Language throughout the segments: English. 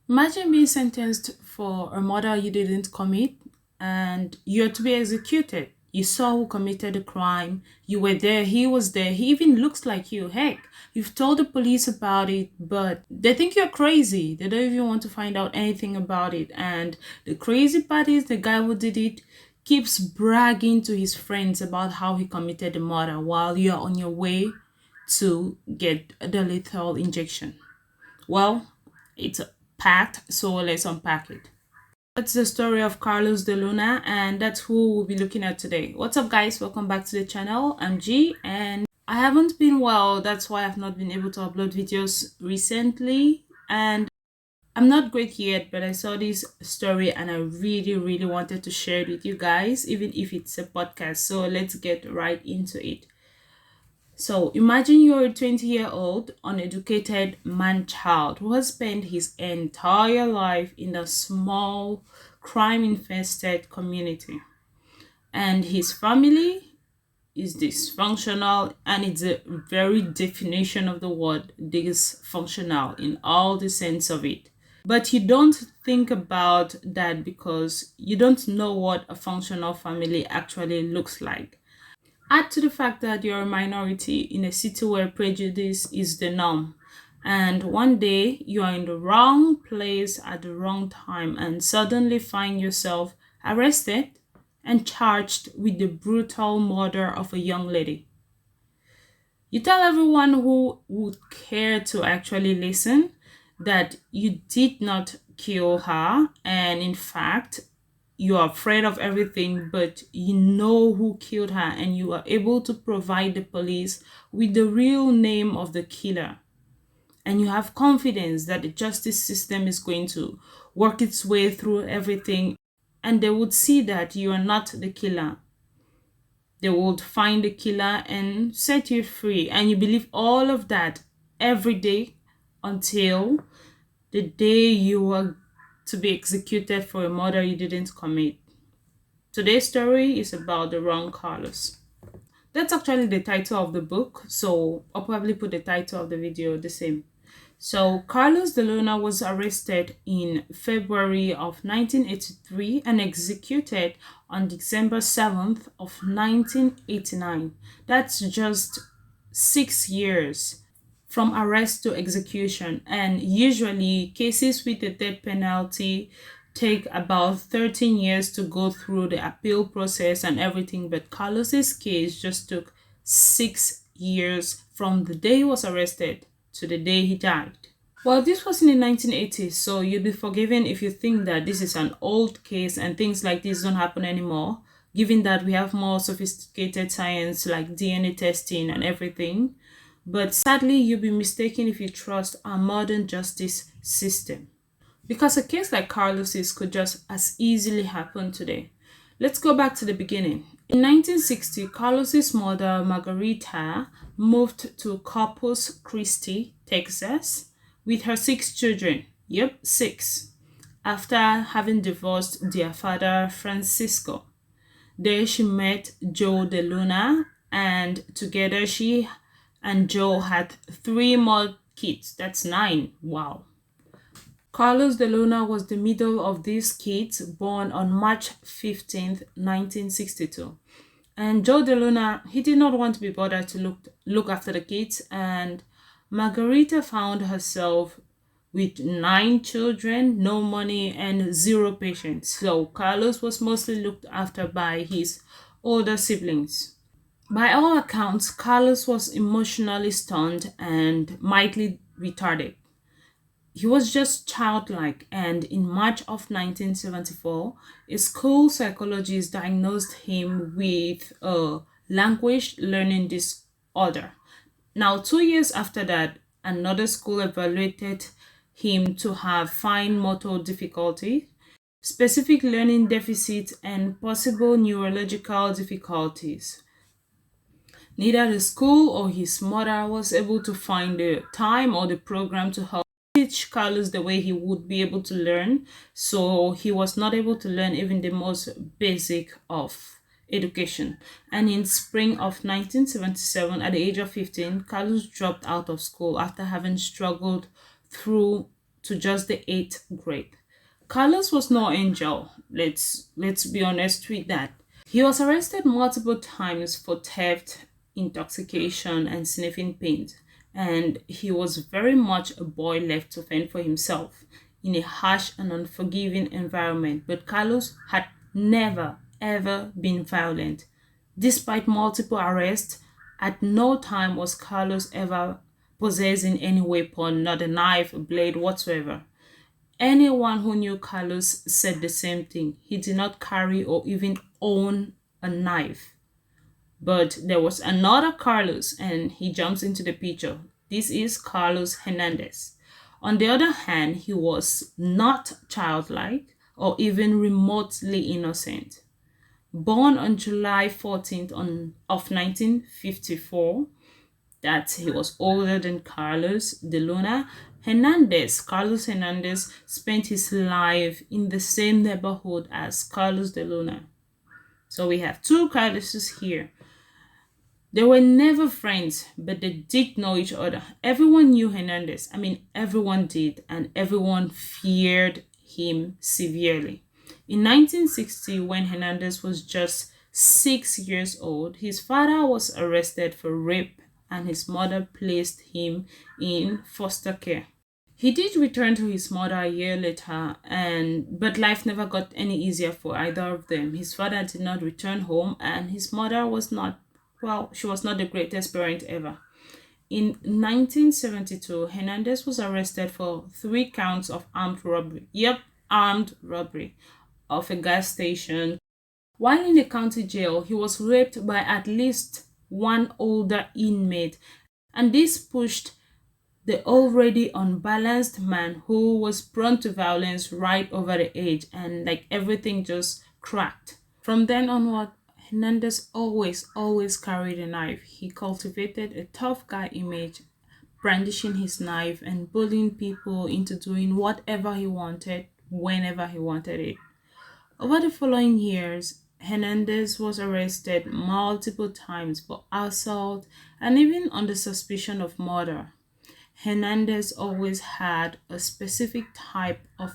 Imagine being sentenced for a murder you didn't commit and you're to be executed. You saw who committed the crime. You were there. He was there. He even looks like you. Heck, you've told the police about it, but they think you're crazy. They don't even want to find out anything about it. And the crazy part is the guy who did it keeps bragging to his friends about how he committed the murder while you're on your way to get the lethal injection. Well, it's packed, so let's unpack it. That's the story of Carlos Deluna, and that's who we'll be looking at today. What's up, guys? Welcome back to the channel. I'm G, and I haven't been well. That's why I've not been able to upload videos recently, and I'm not great yet, but I saw this story and I really wanted to share it with you guys, even if it's a podcast. So let's get right into it. So imagine you're a 20-year-old uneducated man-child who has spent his entire life in a small crime-infested community. And his family is dysfunctional, and it's a very definition of the word dysfunctional in all the sense of it. But you don't think about that because you don't know what a functional family actually looks like. Add to the fact that you're a minority in a city where prejudice is the norm. And one day you are in the wrong place at the wrong time and suddenly find yourself arrested and charged with the brutal murder of a young lady. You tell everyone who would care to actually listen that you did not kill her, and in fact, you are afraid of everything, but you know who killed her and you are able to provide the police with the real name of the killer. And you have confidence that the justice system is going to work its way through everything and they would see that you are not the killer. They would find the killer and set you free. And you believe all of that every day until the day you are to be executed for a murder you didn't commit. Today's story is about the wrong Carlos. That's actually the title of the book, so I'll probably put the title of the video the same. So Carlos Deluna was arrested in February of 1983 and executed on December 7th of 1989. That's just 6 years from arrest to execution, and usually cases with the death penalty take about 13 years to go through the appeal process and everything, but Carlos's case just took 6 years from the day he was arrested to the day he died. Well, this was in the 1980s, so you'll be forgiven if you think that this is an old case and things like this don't happen anymore, given that we have more sophisticated science like DNA testing and everything. But sadly, you'll be mistaken if you trust our modern justice system. Because a case like Carlos's could just as easily happen today. Let's go back to the beginning. In 1960, Carlos's mother, Margarita, moved to Corpus Christi, Texas, with her 6 children. Yep, 6. After having divorced their father, Francisco. There she met Joe DeLuna, and together she and Joe had 3 more kids. That's 9. Wow. Carlos Deluna was the middle of these kids, born on March 15th, 1962. And Joe DeLuna, he did not want to be bothered to look after the kids, and Margarita found herself with 9 children, no money, and 0 patients. So Carlos was mostly looked after by his older siblings. By all accounts, Carlos was emotionally stunned and mildly retarded. He was just childlike, and in March of 1974, a school psychologist diagnosed him with a language learning disorder. Now, 2 years after that, another school evaluated him to have fine motor difficulty, specific learning deficits, and possible neurological difficulties. Neither the school or his mother was able to find the time or the program to help teach Carlos the way he would be able to learn, so he was not able to learn even the most basic of education. And in spring of 1977, at the age of 15, Carlos dropped out of school after having struggled through to just the 8th grade. Carlos was no angel. Let's be honest with that. He was arrested multiple times for theft, intoxication, and sniffing paint, and he was very much a boy left to fend for himself in a harsh and unforgiving environment. But Carlos had never ever been violent. Despite multiple arrests, at no time was Carlos ever possessing any weapon, not a knife, a blade, whatsoever. Anyone who knew Carlos said the same thing. He did not carry or even own a knife. But there was another Carlos, and he jumps into the picture. This is Carlos Hernandez. On the other hand, he was not childlike or even remotely innocent. Born on July 14th of 1954, that he was older than Carlos Deluna. Carlos Hernandez spent his life in the same neighborhood as Carlos Deluna. So we have two Carloses here. They were never friends, but they did know each other. Everyone knew Hernandez. I mean, everyone did, and everyone feared him severely. In 1960, when Hernandez was just 6 years old, his father was arrested for rape and his mother placed him in foster care. He did return to his mother a year later, but life never got any easier for either of them. His father did not return home, and his mother was not, well, she was not the greatest parent ever. In 1972, Hernandez was arrested for 3 counts of armed robbery. Yep, armed robbery of a gas station. While in the county jail, he was raped by at least one older inmate, and this pushed the already unbalanced man who was prone to violence right over the edge, and like everything just cracked. From then onward, Hernandez always carried a knife. He cultivated a tough guy image, brandishing his knife and bullying people into doing whatever he wanted, whenever he wanted it. Over the following years, Hernandez was arrested multiple times for assault and even on the suspicion of murder. Hernandez always had a specific type of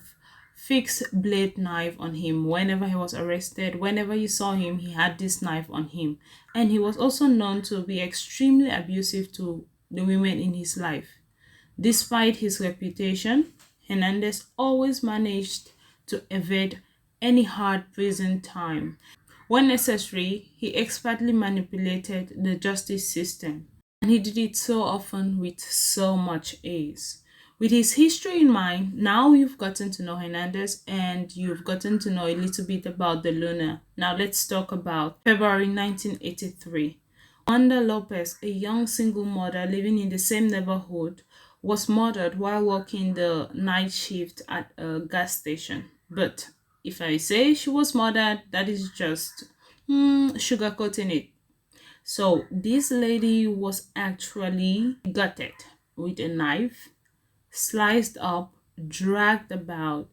fixed blade knife on him whenever he was arrested. Whenever you saw him, he had this knife on him. And he was also known to be extremely abusive to the women in his life. Despite his reputation, Hernandez always managed to evade any hard prison time. When necessary, he expertly manipulated the justice system, and he did it so often with so much ease. With his history in mind, now you've gotten to know Hernandez and you've gotten to know a little bit about Deluna. Now let's talk about February 1983. Wanda Lopez, a young single mother living in the same neighborhood, was murdered while working the night shift at a gas station. But if I say she was murdered, that is just sugarcoating it. So this lady was actually gutted with a knife, sliced up, dragged about,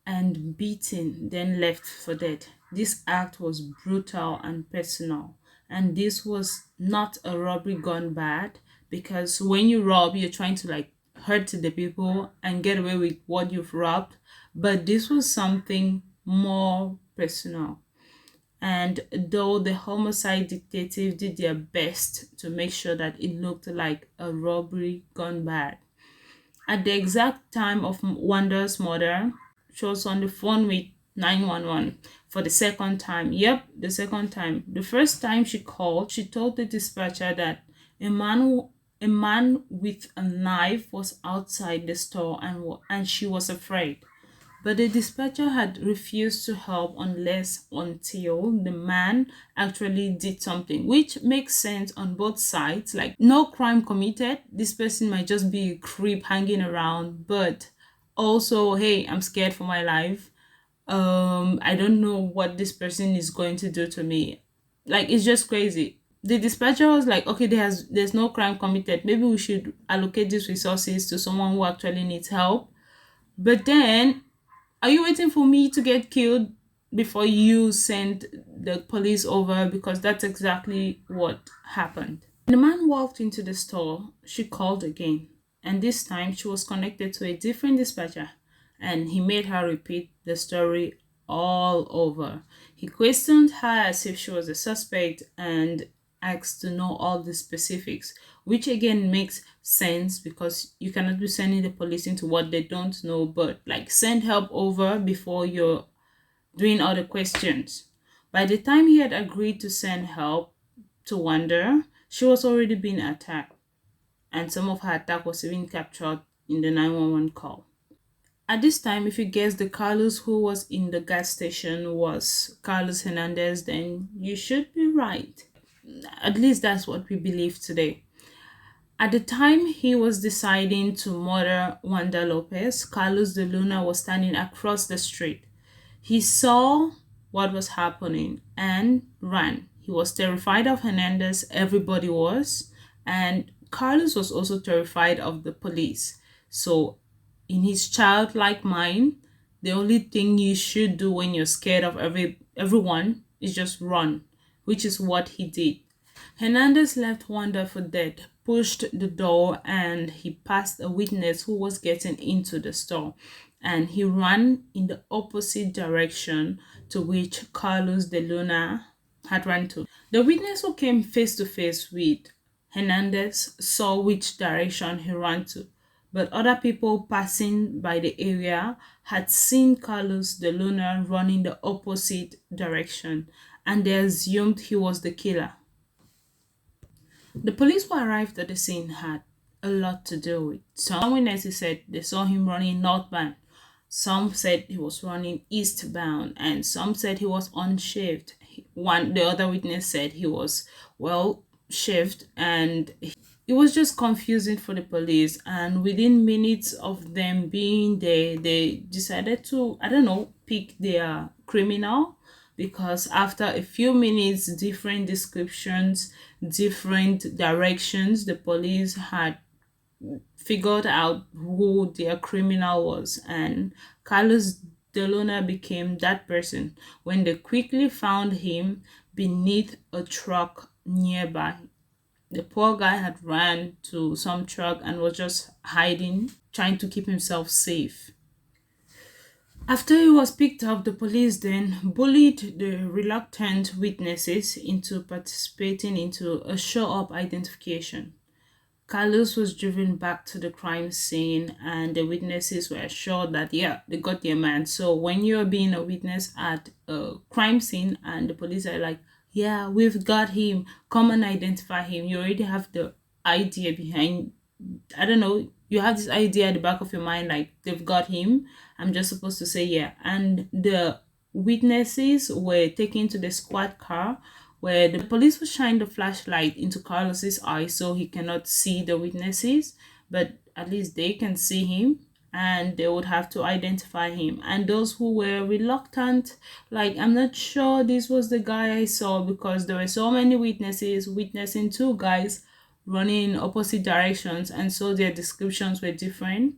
and beaten, then left for dead. This act was brutal and personal, and this was not a robbery gone bad, because when you rob, you're trying to like hurt the people and get away with what you've robbed, but this was something more personal. And though the homicide detective did their best to make sure that it looked like a robbery gone bad, at the exact time of Wanda's murder, she was on the phone with 911 for the second time. Yep, the second time. The first time she called, she told the dispatcher that a man with a knife was outside the store, and she was afraid. But the dispatcher had refused to help until the man actually did something, which makes sense on both sides. Like, no crime committed. This person might just be a creep hanging around, but also, hey, I'm scared for my life. I don't know what this person is going to do to me. Like, it's just crazy. The dispatcher was like, okay, there's no crime committed. Maybe we should allocate these resources to someone who actually needs help. But then, are you waiting for me to get killed before you send the police over? Because that's exactly what happened. When the man walked into the store, she called again. and this time she was connected to a different dispatcher, and he made her repeat the story all over. He questioned her as if she was a suspect and asked to know all the specifics, which again makes sense because you cannot be sending the police into what they don't know, but like send help over before you're doing all the questions. By the time he had agreed to send help to Wanda, she was already being attacked, and some of her attack was even captured in the 911 call. At this time, if you guess the Carlos who was in the gas station was Carlos Hernandez, then you should be right. At least that's what we believe today. At the time he was deciding to murder Wanda Lopez, Carlos Deluna was standing across the street. He saw what was happening and ran. He was terrified of Hernandez, everybody was, and Carlos was also terrified of the police. So, in his childlike mind, the only thing you should do when you're scared of everyone is just run, which is what he did. Hernandez left Wanda for dead, pushed the door, and he passed a witness who was getting into the store, and he ran in the opposite direction to which Carlos de Luna had run to. The witness who came face to face with Hernandez saw which direction he ran to, but other people passing by the area had seen Carlos de Luna running the opposite direction, and they assumed he was the killer. The police who arrived at the scene had a lot to do with. Some witnesses said they saw him running northbound. Some said he was running eastbound, and some said he was unshaved. The other witness said he was well shaved, and it was just confusing for the police. And within minutes of them being there, they decided to, I don't know, pick their criminal, because after a few minutes, different descriptions, different directions, the police had figured out who their criminal was, and Carlos Deluna became that person when they quickly found him beneath a truck nearby. The poor guy had ran to some truck and was just hiding, trying to keep himself safe. After he was picked up, the police then bullied the reluctant witnesses into participating into a show-up identification. Carlos was driven back to the crime scene, and the witnesses were assured that, yeah, they got their man. So when you're being a witness at a crime scene and the police are like, yeah, we've got him, come and identify him, you already have the idea behind, I don't know, you have this idea at the back of your mind, like they've got him. I'm just supposed to say yeah. And the witnesses were taken to the squad car where the police will shine the flashlight into Carlos's eyes so he cannot see the witnesses, but at least they can see him, and they would have to identify him. And those who were reluctant, like, I'm not sure this was the guy I saw, because there were so many witnesses witnessing two guys running in opposite directions, and so their descriptions were different.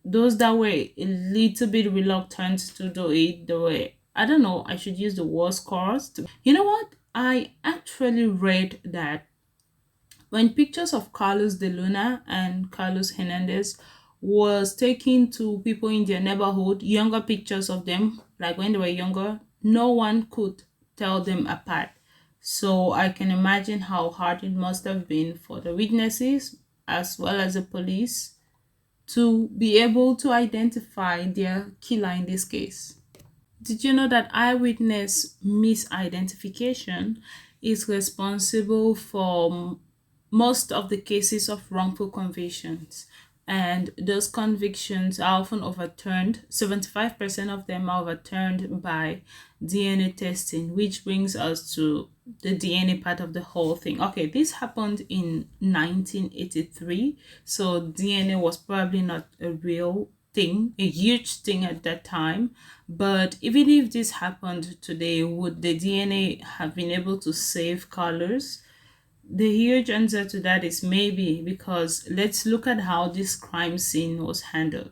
Those that were a little bit reluctant to do it, they were, I don't know, I should use the word cursed. You know what? I actually read that when pictures of Carlos de Luna and Carlos Hernandez was taken to people in their neighborhood, younger pictures of them, like when they were younger, no one could tell them apart. So I can imagine how hard it must have been for the witnesses as well as the police to be able to identify their killer in this case. Did you know that eyewitness misidentification is responsible for most of the cases of wrongful convictions? And those convictions are often overturned. 75% of them are overturned by DNA testing, which brings us to the DNA part of the whole thing. Okay, this happened in 1983, so DNA was probably not a real thing, a huge thing at that time. But even if this happened today, would the DNA have been able to save Carlos? The huge answer to that is maybe, because let's look at how this crime scene was handled.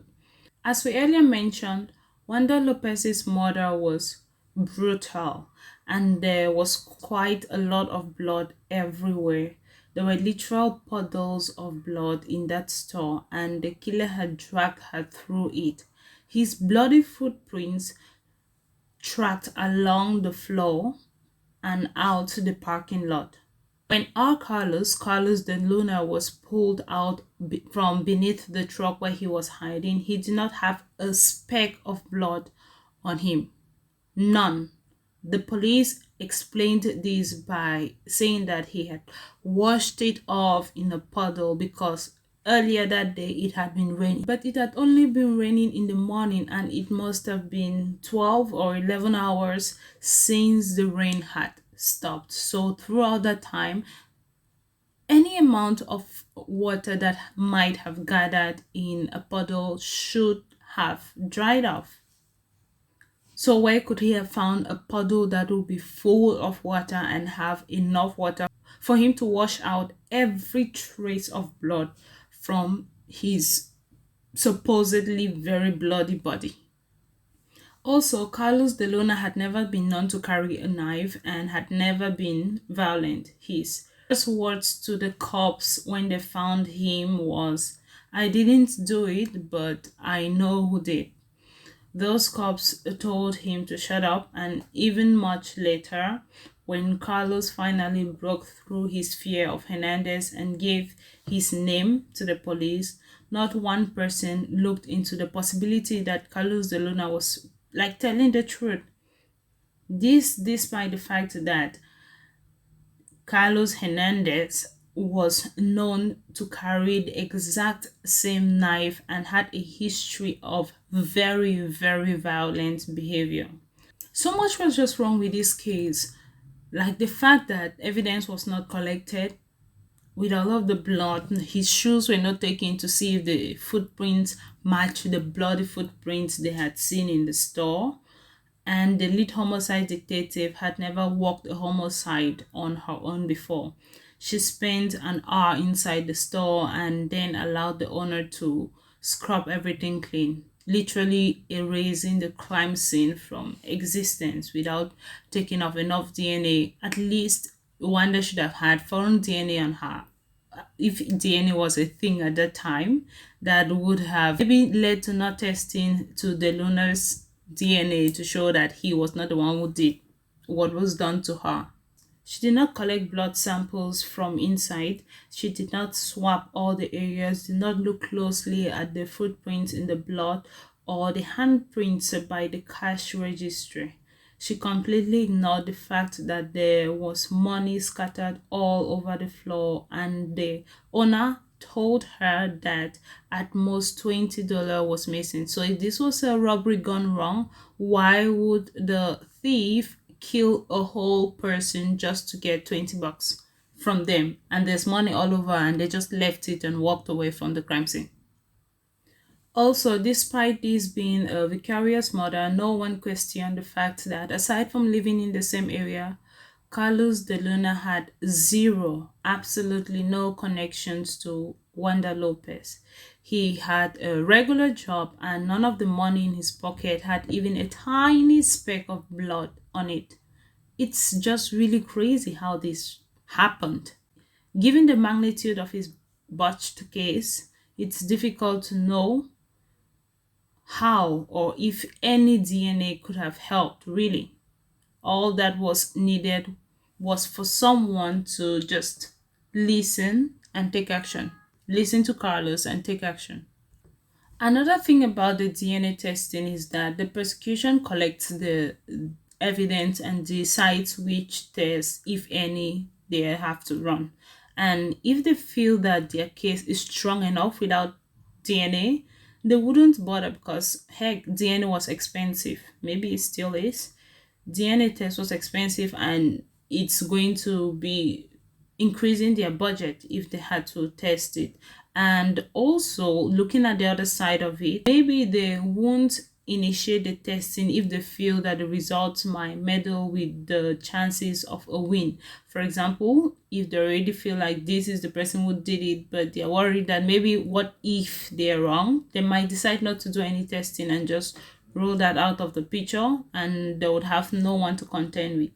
As we earlier mentioned, Wanda Lopez's murder was brutal, and there was quite a lot of blood everywhere. There were literal puddles of blood in that store, and the killer had dragged her through it. His bloody footprints tracked along the floor and out to the parking lot. When Carlos Deluna was pulled out from beneath the truck where he was hiding, he did not have a speck of blood on him. None. The police explained this by saying that he had washed it off in a puddle because earlier that day it had been raining. But it had only been raining in the morning, and it must have been 12 or 11 hours since the rain had stopped. So throughout that time, any amount of water that might have gathered in a puddle should have dried off. So where could he have found a puddle that would be full of water and have enough water for him to wash out every trace of blood from his supposedly very bloody body? Also, Carlos Deluna had never been known to carry a knife and had never been violent. His first words to the cops when they found him was, "I didn't do it, but I know who did." Those cops told him to shut up, and even much later, when Carlos finally broke through his fear of Hernandez and gave his name to the police, not one person looked into the possibility that Carlos de Luna was like telling the truth. This despite the fact that Carlos Hernandez was known to carry the exact same knife and had a history of very, very violent behavior. So much was just wrong with this case, like the fact that evidence was not collected with all of the blood. His shoes were not taken to see if the footprints matched the bloody footprints they had seen in the store, and the lead homicide detective had never worked a homicide on her own before. She spent an hour inside the store and then allowed the owner to scrub everything clean, literally erasing the crime scene from existence without taking off enough DNA. At least Wanda should have had foreign DNA on her, if DNA was a thing at that time, that would have maybe led to not testing to the Luna's DNA to show that he was not the one who did what was done to her. She did not collect blood samples from inside. She did not swab all the areas, did not look closely at the footprints in the blood or the handprints by the cash register. She completely ignored the fact that there was money scattered all over the floor, and the owner told her that at most $20 was missing. So if this was a robbery gone wrong, why would the thief kill a whole person just to get $20 from them? And there's money all over, and they just left it and walked away from the crime scene. Also, despite this being a vicarious murder, no one questioned the fact that aside from living in the same area, Carlos de Luna had zero, absolutely no connections to Wanda Lopez. He had a regular job, and none of the money in his pocket had even a tiny speck of blood on it. It's just really crazy how this happened. Given the magnitude of his botched case, it's difficult to know how or if any DNA could have helped, really. All that was needed was for someone to just listen and take action. Listen to Carlos and take action. Another thing about the DNA testing is that the prosecution collects the evidence and decides which tests, if any, they have to run. And if they feel that their case is strong enough without DNA, they wouldn't bother because, heck, DNA was expensive. Maybe it still is. DNA test was expensive, and it's going to be increasing their budget if they had to test it. And also, looking at the other side of it, maybe they won't initiate the testing if they feel that the results might meddle with the chances of a win. For example, if they already feel like this is the person who did it, but they're worried that maybe what if they're wrong, they might decide not to do any testing and just rule that out of the picture, and they would have no one to contend with.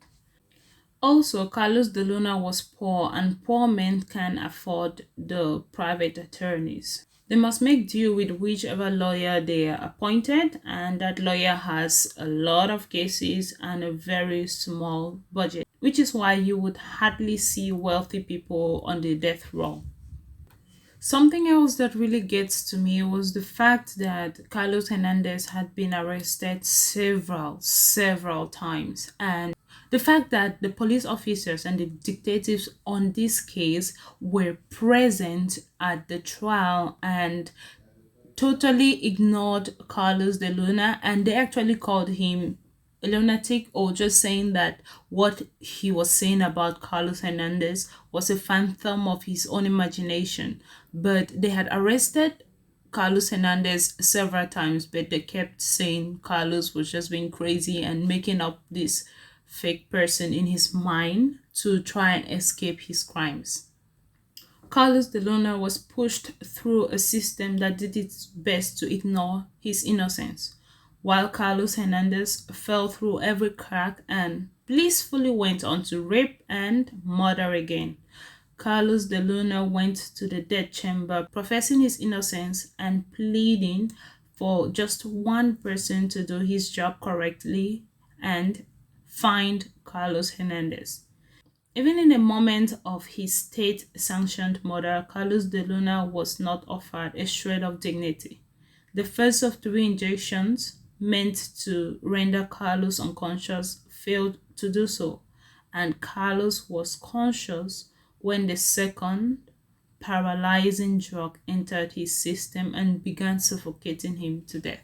Also, Carlos Deluna was poor, and poor men can afford the private attorneys. They must make do with whichever lawyer they are appointed, and that lawyer has a lot of cases and a very small budget, which is why you would hardly see wealthy people on the death row. Something else that really gets to me was the fact that Carlos Hernandez had been arrested several times, and the fact that the police officers and the detectives on this case were present at the trial and totally ignored Carlos de Luna, and they actually called him a lunatic, or just saying that what he was saying about Carlos Hernandez was a phantom of his own imagination. But they had arrested Carlos Hernandez several times, but they kept saying Carlos was just being crazy and making up this fake person in his mind to try and escape his crimes. Carlos Deluna was pushed through a system that did its best to ignore his innocence, while Carlos Hernandez fell through every crack and blissfully went on to rape and murder again. Carlos Deluna went to the death chamber professing his innocence and pleading for just one person to do his job correctly and find Carlos Hernandez. Even in the moment of his state-sanctioned murder, Carlos de Luna was not offered a shred of dignity. The first of three injections, meant to render Carlos unconscious, failed to do so, and Carlos was conscious when the second paralyzing drug entered his system and began suffocating him to death.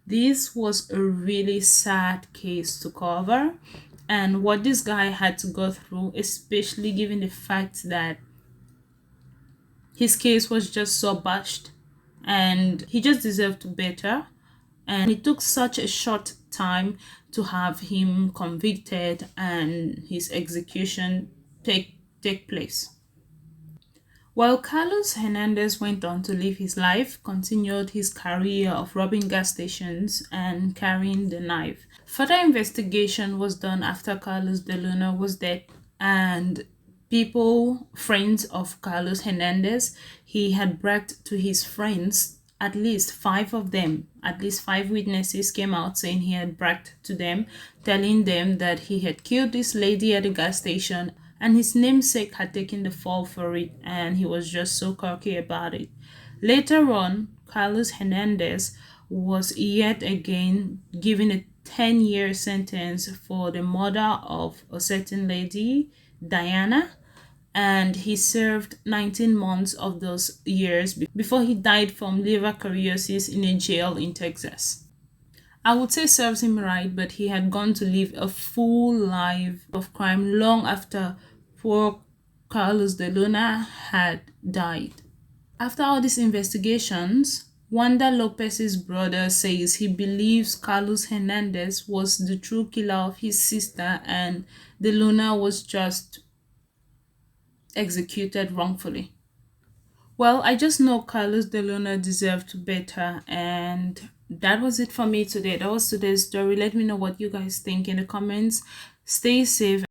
This was a really sad case to cover, and what this guy had to go through, especially given the fact that his case was just so bashed and he just deserved better. And it took such a short time to have him convicted and his execution take place. While Carlos Hernandez went on to live his life, continued his career of robbing gas stations and carrying the knife. Further investigation was done after Carlos de Luna was dead, and people, friends of Carlos Hernandez, he had bragged to his friends, at least five of them, at least five witnesses came out saying he had bragged to them, telling them that he had killed this lady at the gas station and his namesake had taken the fall for it, and he was just so cocky about it. Later on, Carlos Hernandez was yet again given a 10-year sentence for the murder of a certain lady, Diana, and he served 19 months of those years before he died from liver cirrhosis in a jail in Texas. I would say serves him right, but he had gone to live a full life of crime long after poor Carlos de Luna had died. After all these investigations, Wanda Lopez's brother says he believes Carlos Hernandez was the true killer of his sister and de Luna was just executed wrongfully. Well, I just know Carlos de Luna deserved better, and that was it for me today. That was today's story. Let me know what you guys think in the comments. Stay safe.